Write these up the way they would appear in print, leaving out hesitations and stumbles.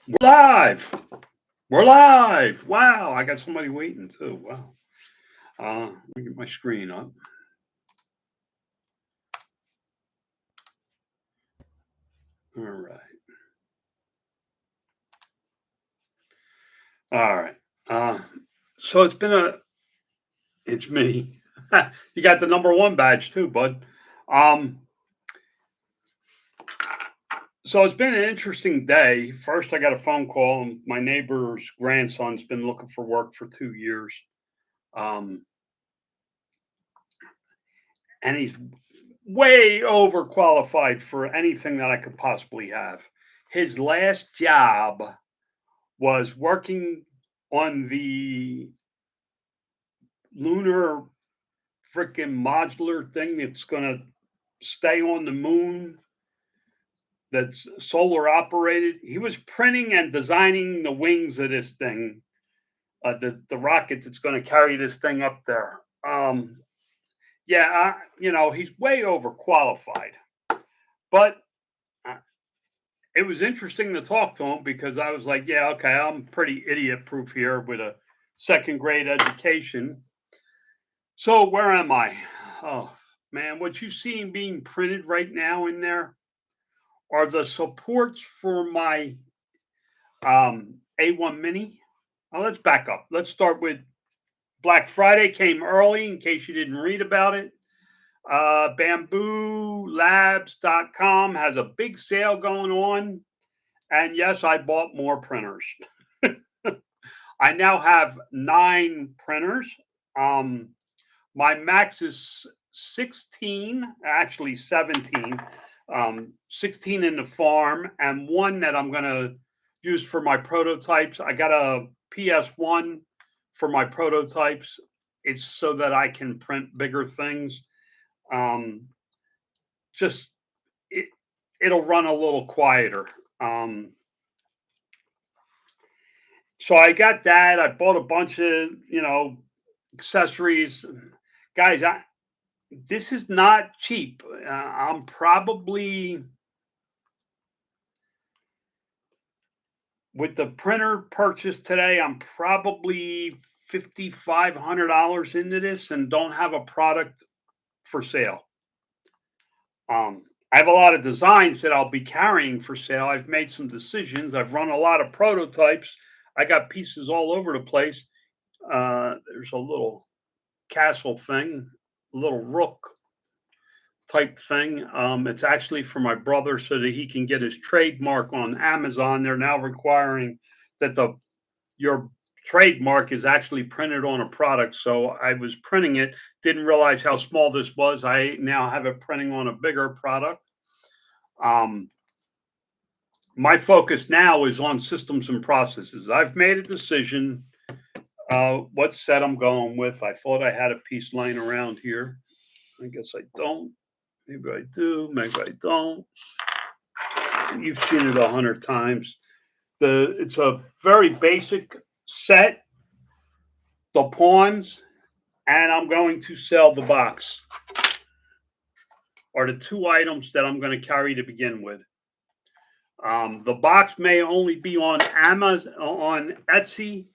We're live. We're live. Wow, I got somebody waiting too. Wow. Let me get my screen up. All right. All right. Uh, so it's me. You got the number one badge too, bud. Um, so it's been an interesting day. First, I got a phone call. My neighbor's grandson's been looking for work for 2 years. Um, and he's way overqualified for anything that I could possibly have. His last job was working on the lunar freaking modular thing that's going to stay on the moon, that's solar operated. He was printing and designing the wings of this thing, the rocket that's going to carry this thing up there. Yeah, he's way overqualified, but uh, it was interesting to talk to him because I was like, yeah, okay, I'm pretty idiot proof here with a second grade education. So where am I? Oh man, what you see being printed right now in there are the supports for my A1 Mini. Now let's back up. Let's start with Black Friday came early in case you didn't read about it. BambooLabs.com has a big sale going on. And yes, I bought more printers. I now have 9 printers. Um, my max is 16, actually 17. 16 in the farm, and one that I'm going to use for my prototypes. I got a PS1 for my prototypes. It's so that I can print bigger things. Um, just it, it'll run a little quieter. Um, so I got that. I bought a bunch of accessories, guys. This is not cheap. I'm probably with the printer purchase today. I'm probably $5,500 into this, and don't have a product for sale. I have a lot of designs that I'll be carrying for sale. I've made some decisions. I've run a lot of prototypes. I got pieces all over the place. There's a little castle thing, a little rook type thing. It's actually for my brother so that he can get his trademark on Amazon. They're now requiring that the your trademark is actually printed on a product. So I was printing it, didn't realize how small this was. I now have it printing on a bigger product. Um, my focus now is on systems and processes. I've made a decision what set I'm going with. I thought I had a piece laying around here. I guess I don't. Maybe I do. Maybe I don't. You've seen it 100 times. It's a very basic set. The pawns, and I'm going to sell the box. Are the two items that I'm going to carry to begin with. The box may only be on Amazon, on Etsy,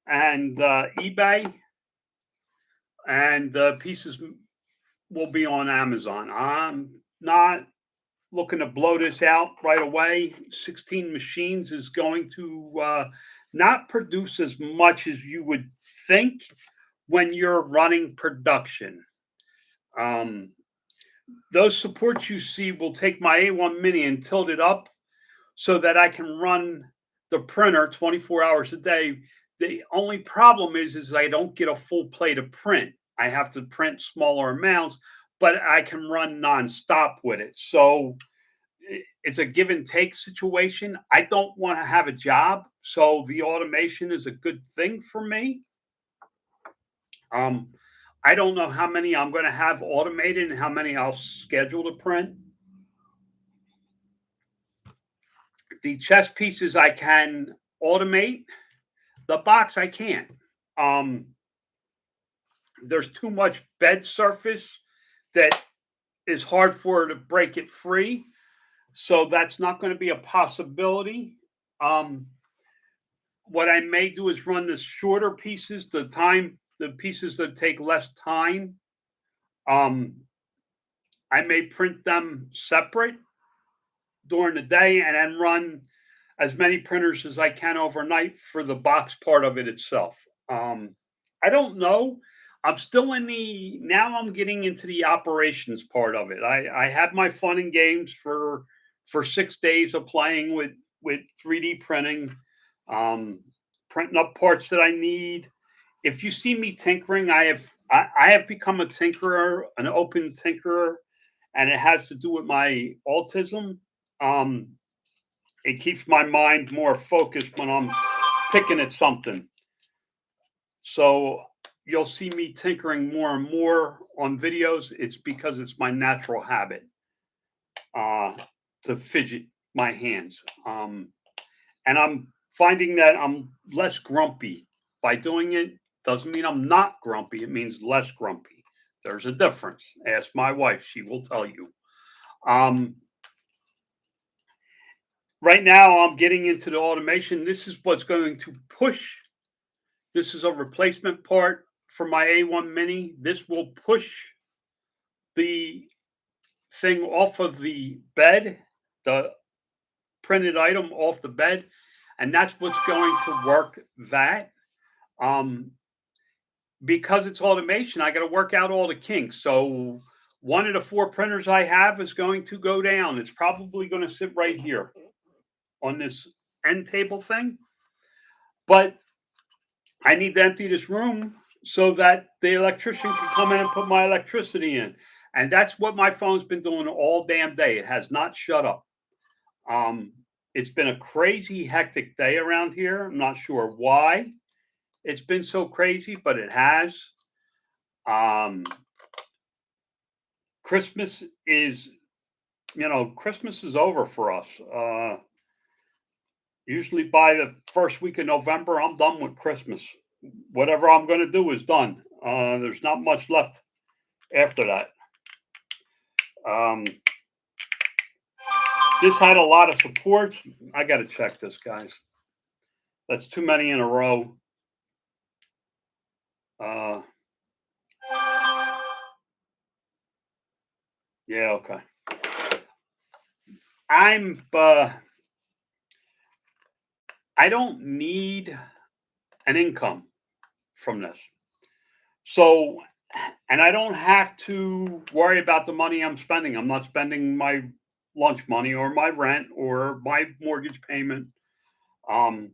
and eBay, and the pieces will be on Amazon. I'm not looking to blow this out right away. 16 machines is going to not produce as much as you would think when you're running production. Um, those supports you see will take my A1 Mini and tilt it up so that I can run the printer 24 hours a day. The only problem is I don't get a full plate of print. I have to print smaller amounts, but I can run nonstop with it. So it's a give and take situation. I don't want to have a job, so the automation is a good thing for me. Um, I don't know how many I'm going to have automated and how many I'll schedule to print. The chess pieces I can automate. The box I can't. Um, there's too much bed surface that is hard for her to break it free. So that's not going to be a possibility. Um, what I may do is run the shorter pieces, the pieces that take less time. Um, I may print them separate during the day and then run as many printers as I can overnight for the box part of it itself. Um, I don't know. I'm still in the now. I'm getting into the operations part of it. I had my fun and games for 6 days of playing with 3D printing, um, printing up parts that I need. If you see me tinkering, I have become a tinkerer, an open tinkerer, and it has to do with my autism. Um, it keeps my mind more focused when I'm picking at something. So you'll see me tinkering more and more on videos. It's because it's my natural habit uh, to fidget my hands. And I'm finding that I'm less grumpy by doing it. Doesn't mean I'm not grumpy. It means less grumpy. There's a difference. Ask my wife; she will tell you. Um, right now, I'm getting into the automation. This is what's going to push. This is a replacement part for my A1 Mini. This will push the thing off of the bed, the printed item off the bed, and that's what's going to work that. Um, because it's automation, I got to work out all the kinks. So one of the four printers I have is going to go down. It's probably going to sit right here on this end table thing. But I need to empty this room so that the electrician can come in and put my electricity in. And that's what my phone's been doing all damn day. It has not shut up. Um, it's been a crazy, hectic day around here. I'm not sure why it's been so crazy, but it has. Um, Christmas is, Christmas is over for us. Usually by the first week of November, I'm done with Christmas. Whatever I'm going to do is done. There's not much left after that. Um, this had a lot of supports. I got to check this, guys. That's too many in a row. Uh, yeah, okay. I don't need an income from this. So, and I don't have to worry about the money I'm spending. I'm not spending my lunch money or my rent or my mortgage payment, um,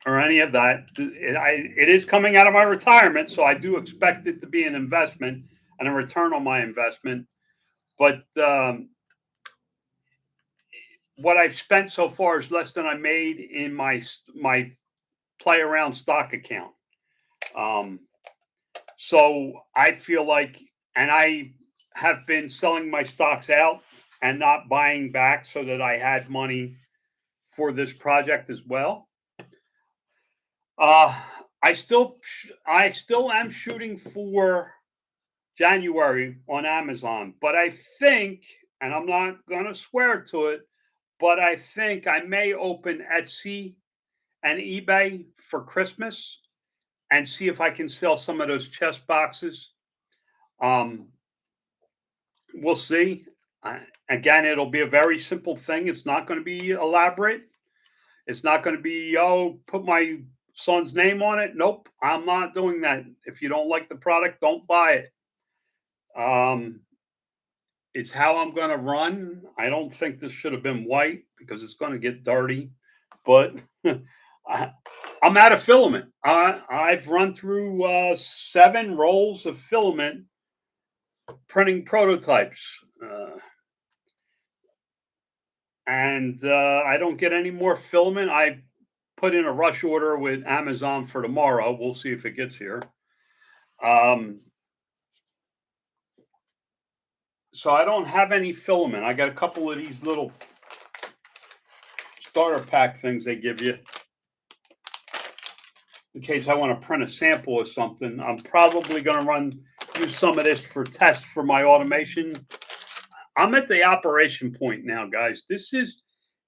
or any of that. It is coming out of my retirement, so I do expect it to be an investment and a return on my investment. But what I've spent so far is less than I made in my play around stock account. Um, so I feel like, and I have been selling my stocks out and not buying back so that I had money for this project as well. Uh, I still am shooting for January on Amazon, but I think, and I'm not going to swear to it, but I think I may open Etsy and eBay for Christmas and see if I can sell some of those chest boxes. Um, we'll see. Again, it'll be a very simple thing. It's not going to be elaborate. It's not going to be, oh, put my son's name on it. Nope, I'm not doing that. If you don't like the product, don't buy it. Um, it's how I'm going to run. I don't think this should have been white because it's going to get dirty, but I'm out of filament. I've run through 7 rolls of filament printing prototypes. And I don't get any more filament. I put in a rush order with Amazon for tomorrow. We'll see if it gets here. Um, so I don't have any filament. I got a couple of these little starter pack things they give you in case I want to print a sample or something. I'm probably going to use some of this for tests for my automation. I'm at the operation point now, guys. This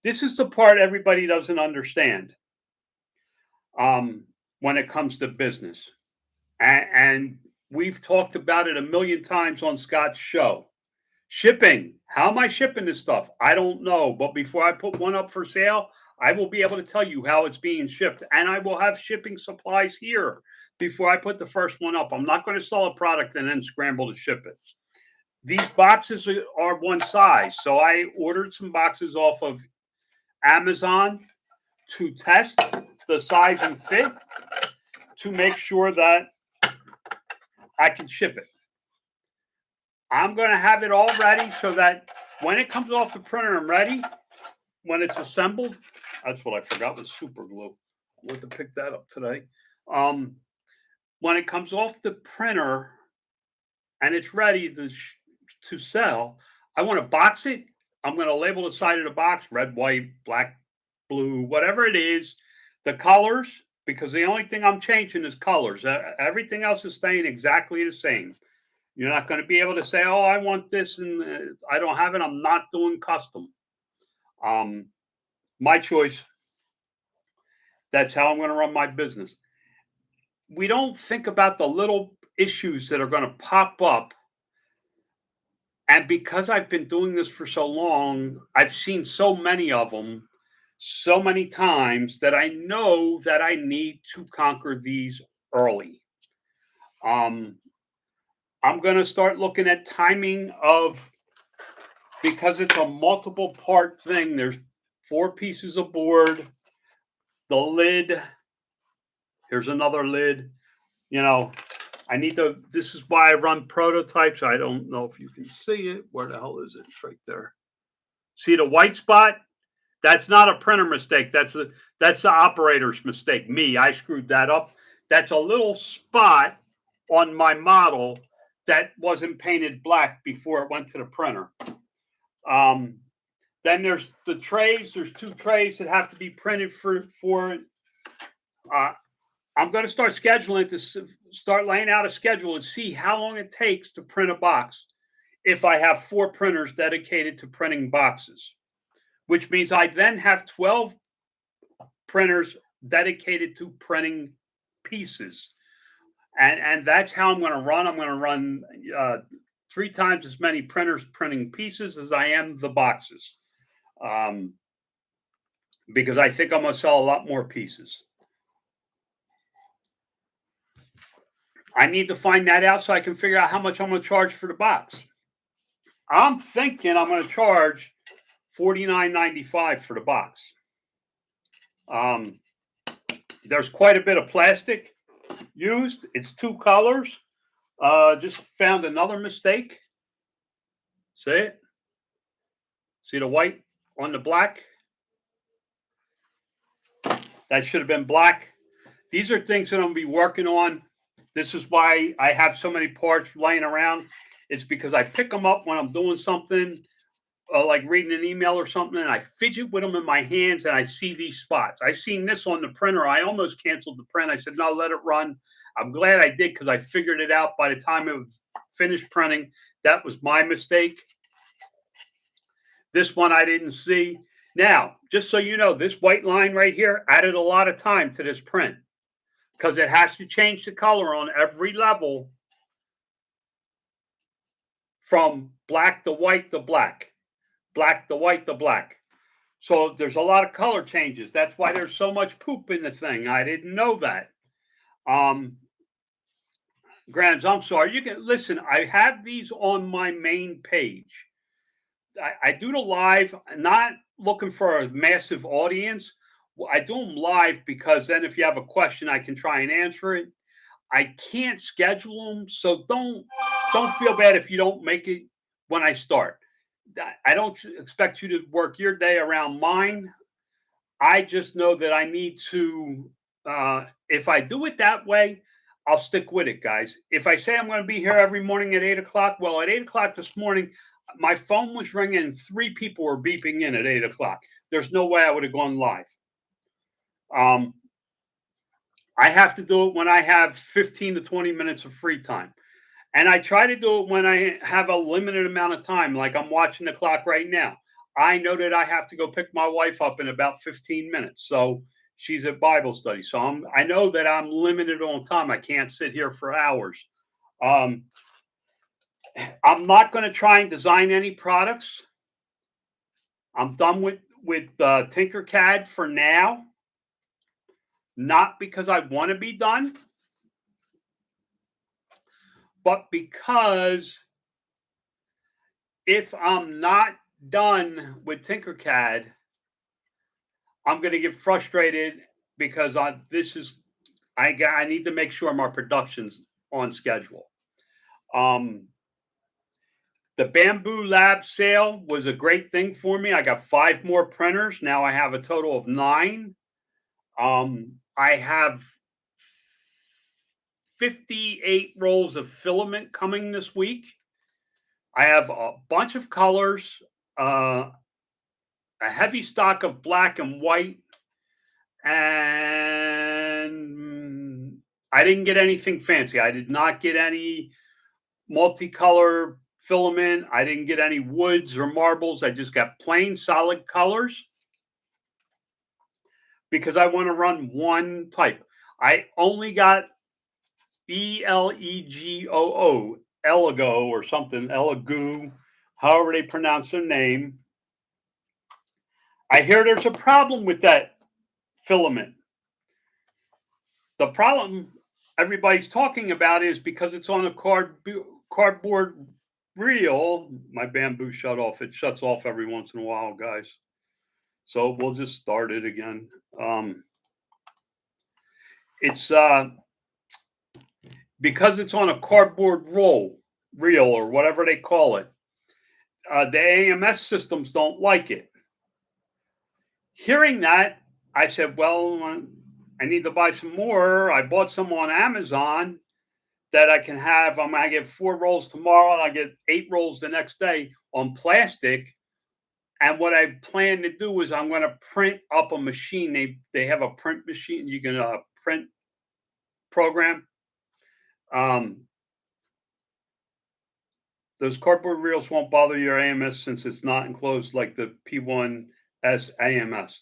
This is the part everybody doesn't understand when it comes to business. And we've talked about it a million times on Scott's show. Shipping. How am I shipping this stuff? I don't know. But before I put one up for sale, I will be able to tell you how it's being shipped. And I will have shipping supplies here before I put the first one up. I'm not going to sell a product and then scramble to ship it. These boxes are one size. So I ordered some boxes off of Amazon to test the size and fit to make sure that I can ship it. I'm going to have it all ready so that when it comes off the printer, I'm ready. When it's assembled, that's what I forgot was super glue. I want to pick that up today. When it comes off the printer and it's ready to sell, I want to box it. I'm going to label the side of the box red, white, black, blue, whatever it is, the colors, because the only thing I'm changing is colors. Everything else is staying exactly the same. You're not going to be able to say, "Oh, I want this," and I don't have it. I'm not doing custom. My choice. That's how I'm going to run my business. We don't think about the little issues that are going to pop up. And because I've been doing this for so long, I've seen so many of them so many times that I know that I need to conquer these early. Um, I'm going to start looking at timing of, because it's a multiple part thing. There's 4 pieces of board, the lid. Here's another lid. You know, I need to, this is why I run prototypes. I don't know if you can see it. Where the hell is it? It's right there. See the white spot? That's not a printer mistake. That's the operator's mistake. Me, I screwed that up. That's a little spot on my model that wasn't painted black before it went to the printer. Then there's the trays. There's 2 trays that have to be printed for it. I'm going to start scheduling to start laying out a schedule and see how long it takes to print a box if I have 4 printers dedicated to printing boxes, which means I then have 12 printers dedicated to printing pieces. And that's how I'm going to run. I'm going to run 3 times as many printers printing pieces as I am the boxes, because I think I'm going to sell a lot more pieces. I need to find that out so I can figure out how much I'm going to charge for the box. I'm thinking I'm going to charge $49.95 for the box. There's quite a bit of plastic used. It's 2 colors. Just found another mistake. See it? See the white on the black? That should have been black. These are things that I'm going to be working on. This is why I have so many parts laying around. It's because I pick them up when I'm doing something, like reading an email or something, and I fidget with them in my hands, and I see these spots. I seen this on the printer. I almost canceled the print. I said, no, let it run. I'm glad I did, because I figured it out by the time it was finished printing. That was my mistake. This one I didn't see. Now, just so you know, this white line right here added a lot of time to this print, because it has to change the color on every level from black to white to black, black to white to black. So there's a lot of color changes. That's why there's so much poop in the thing. I didn't know that. Grams, I'm sorry. You can listen. I have these on my main page. I do the live, not looking for a massive audience. I do them live because then if you have a question, I can try and answer it. I can't schedule them, so don't feel bad if you don't make it when I start. I don't expect you to work your day around mine. I just know that I need to. If I do it that way, I'll stick with it, guys. If I say I'm going to be here every morning at 8:00, well, at 8:00 this morning, my phone was ringing and 3 people were beeping in at 8:00. There's no way I would have gone live. I have to do it when I have 15 to 20 minutes of free time. And I try to do it when I have a limited amount of time, like I'm watching the clock right now. I know that I have to go pick my wife up in about 15 minutes. So she's at Bible study. So I know that I'm limited on time. I can't sit here for hours. Um, I'm not going to try and design any products. I'm done with Tinkercad for now. Not because I want to be done, but because if I'm not done with Tinkercad, I'm going to get frustrated because I need to make sure my production's on schedule. Um, the Bamboo Lab sale was a great thing for me. I got 5 more printers. Now I have a total of 9. I have 58 rolls of filament coming this week. I have a bunch of colors, uh, a heavy stock of black and white, and I didn't get anything fancy. I did not get any multicolor filament. I didn't get any woods or marbles. I just got plain solid colors because I want to run one type. I only got ELEGOO, Elego or something, Elegoo, however they pronounce their name. I hear there's a problem with that filament. The problem everybody's talking about is because it's on a cardboard reel. My bamboo shut off. It shuts off every once in a while, guys. So we'll just start it again. It's because it's on a cardboard reel or whatever they call it. The AMS systems don't like it. Hearing that, I said, well, I need to buy some more. I bought some on Amazon that I can have. I'm gonna get 4 rolls tomorrow, and I get 8 rolls the next day on plastic. And what I plan to do is I'm going to print up a machine. They have a print machine. You can print program. Um, those cardboard reels won't bother your AMS since it's not enclosed like the P1S AMS.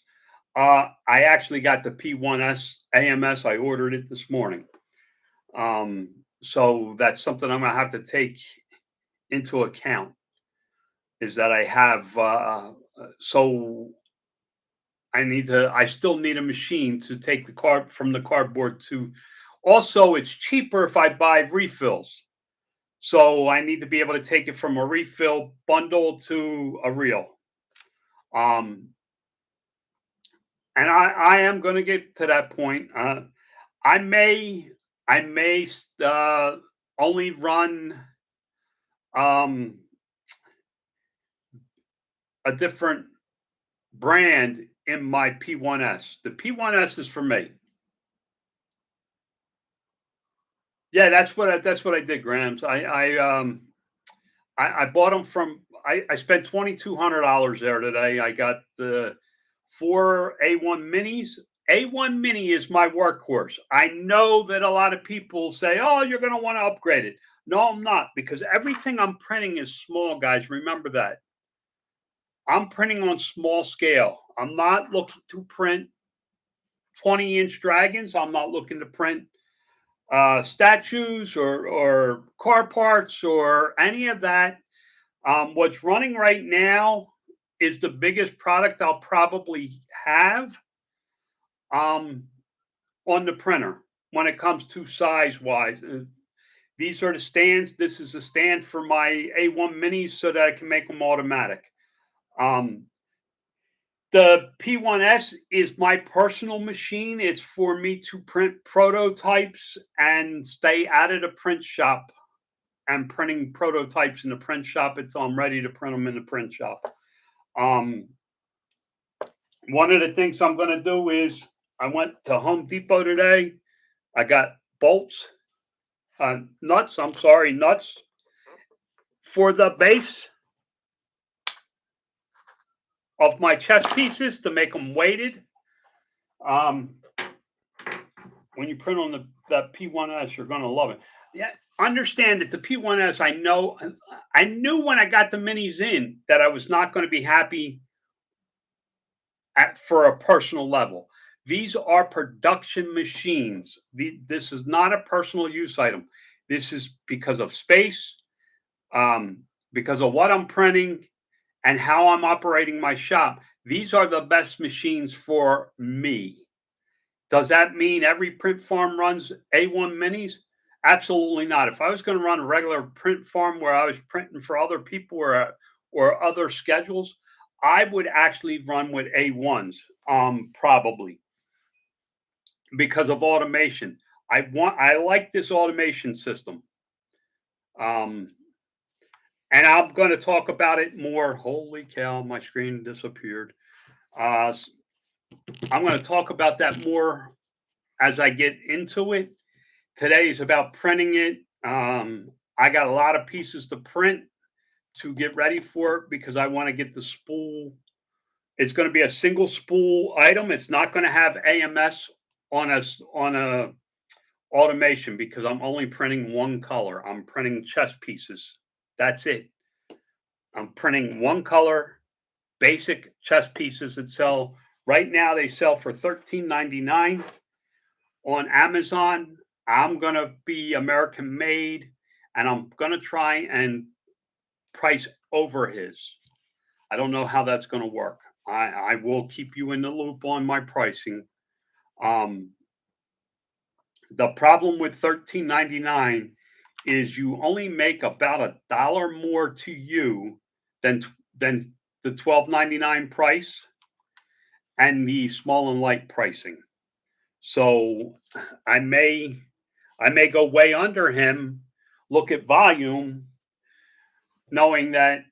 I actually got the P1S AMS. I ordered it this morning. So that's something I'm going to have to take into account is that I have, so I still need a machine to take the card from the cardboard to, also it's cheaper if I buy refills. So I need to be able to take it from a refill bundle to a reel. And I am going to get to that point. I may only run a different brand in my P1S. The P1S is for me. Yeah, that's what I did, Grams. I bought them from. I spent $2,200 there today. I got the 4 A1 minis. A1 mini is my workhorse. I know that a lot of people say, "Oh, you're going to want to upgrade it." No, I'm not, because everything I'm printing is small, guys. Remember that. I'm printing on small scale. I'm not looking to print 20-inch dragons. I'm not looking to print statues or car parts or any of that. What's running right now is the biggest product I'll probably have on the printer when it comes to size wise. These are the stands. This is a stand for my A1 minis so that I can make them automatic. The P1S is my personal machine. It's for me to print prototypes and stay out of the print shop. I'm printing prototypes in the print shop until I'm ready to print them in the print shop. One of the things I'm going to do is I went to Home Depot today. I got bolts, nuts for the base of my chess pieces to make them weighted. When you print on the P1S, you're going to love it. Yeah, understand that the P1S, I knew when I got the minis in that I was not going to be happy for a personal level. These are production machines. This is not a personal use item. This is because of space, um, because of what I'm printing, and how I'm operating my shop. These are the best machines for me. Does that mean every print farm runs A1 minis? Absolutely not. If I was going to run a regular print farm where I was printing for other people or other schedules, I would actually run with A1s, probably because of automation. I like this automation system. Um, and I'm going to talk about it more. Holy cow, my screen disappeared. Uh, I'm going to talk about that more as I get into it. Today is about printing it. I got a lot of pieces to print to get ready for it because I want to get the spool. It's going to be a single spool item. It's not going to have AMS on a automation because I'm only printing one color. I'm printing chess pieces. That's it. I'm printing one color, basic chess pieces that sell right now. They sell for $13.99 on Amazon. I'm gonna be American made, and I'm gonna try and price over his. I don't know how that's gonna work. I will keep you in the loop on my pricing. Um, the problem with $13.99 is you only make about $1 more to you than than the $12.99 price and the small and light pricing. So I may I may go way under him, look at volume, knowing that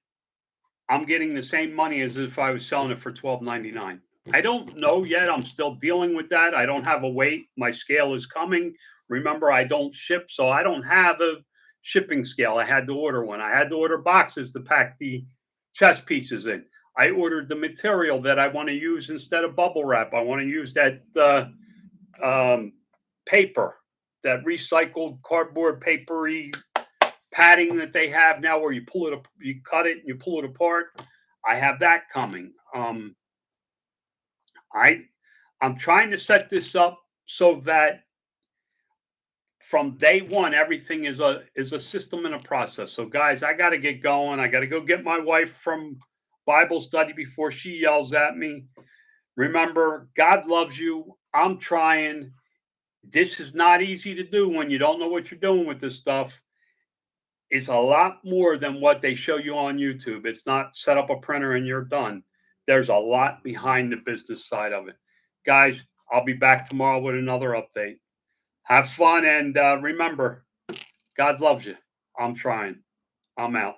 I'm getting the same money as if I was selling it for $12.99. I don't know yet. I'm still dealing with that. I don't have a weight. My scale is coming. Remember, I don't ship, so I don't have a shipping scale. I had to order one. I had to order boxes to pack the chess pieces in. I ordered the material that I want to use instead of bubble wrap. I want to use that um, paper, that recycled cardboard papery padding that they have now, where you pull it up, you cut it, and you pull it apart. I have that coming. I I'm trying to set this up so that from day one everything is a system and a process. So guys, I got to get going. I got to go get my wife from Bible study before she yells at me. Remember, God loves you. I'm trying. This is not easy to do when you don't know what you're doing with this stuff. It's a lot more than what they show you on YouTube. It's not set up a printer and you're done. There's a lot behind the business side of it. Guys, I'll be back tomorrow with another update. Have fun and remember, God loves you. I'm trying. I'm out.